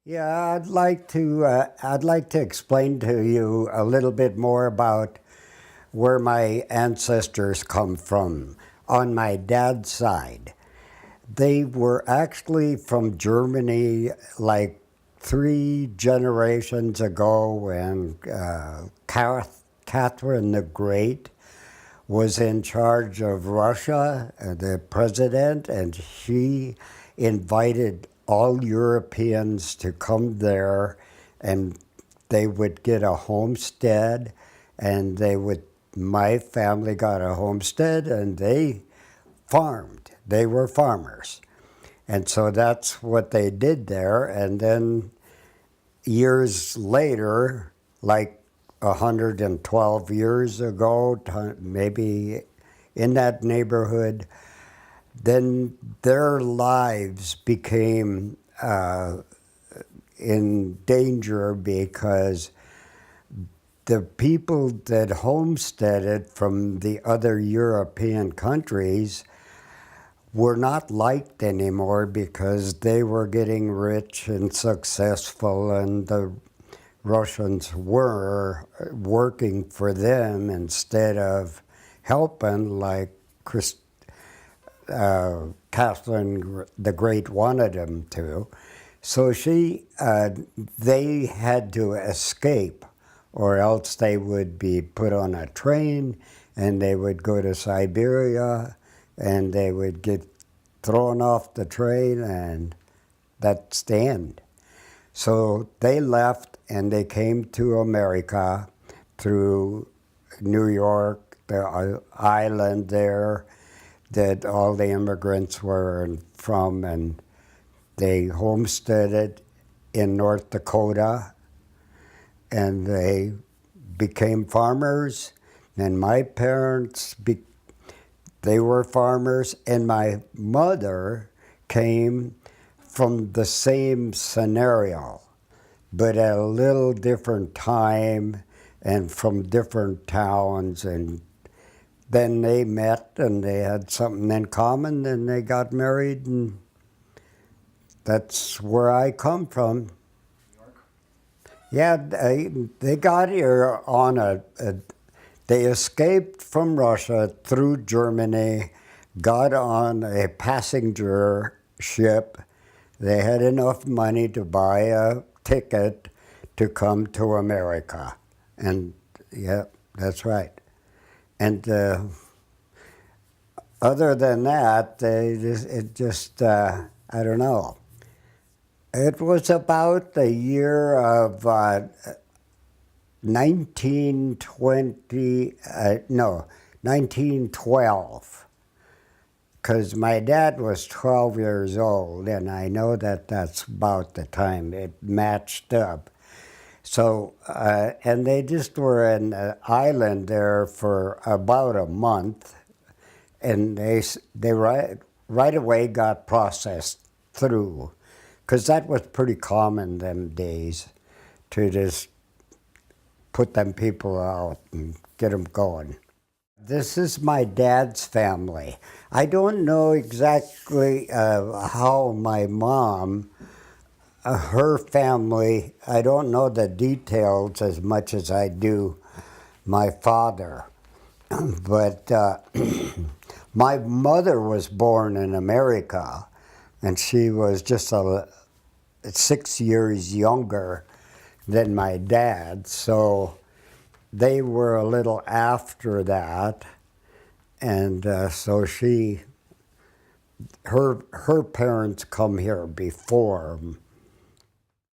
Yeah, I'd like to explain to you a little bit more about where my ancestors come from. On my dad's side, they were actually from Germany, like 3 generations ago, when Catherine the Great was in charge of Russia, the president, and she invited all Europeans to come there, and they would get a homestead, and my family got a homestead, and they farmed. They were farmers. And so that's what they did there. And then years later, like 112 years ago, maybe in that neighborhood, then their lives became in danger because the people that homesteaded from the other European countries were not liked anymore because they were getting rich and successful, and the Russians were working for them instead of helping like Catherine the Great wanted them to. So they had to escape, or else they would be put on a train and they would go to Siberia and they would get thrown off the train, and that's the end. So they left and they came to America through New York, the island there that all the immigrants were from, and they homesteaded in North Dakota, and they became farmers. And my parents, they were farmers, and my mother came from the same scenario, but at a little different time and from different towns. And then they met and they had something in common and they got married, and that's where I come from. Yeah, they got here on they escaped from Russia through Germany, got on a passenger ship. They had enough money to buy a ticket to come to America. And yeah, that's right. And other than that, I don't know. It was about the year of 1912, because my dad was 12 years old, and I know that that's about the time it matched up. So, and they just were in an island there for about a month, and they right away got processed through, because that was pretty common them days, to just put them people out and get them going. This is my dad's family. I don't know exactly how my mom, her family, I don't know the details as much as I do my father. But my mother was born in America, and she was just 6 years younger than my dad, so they were a little after that, and so her parents come here before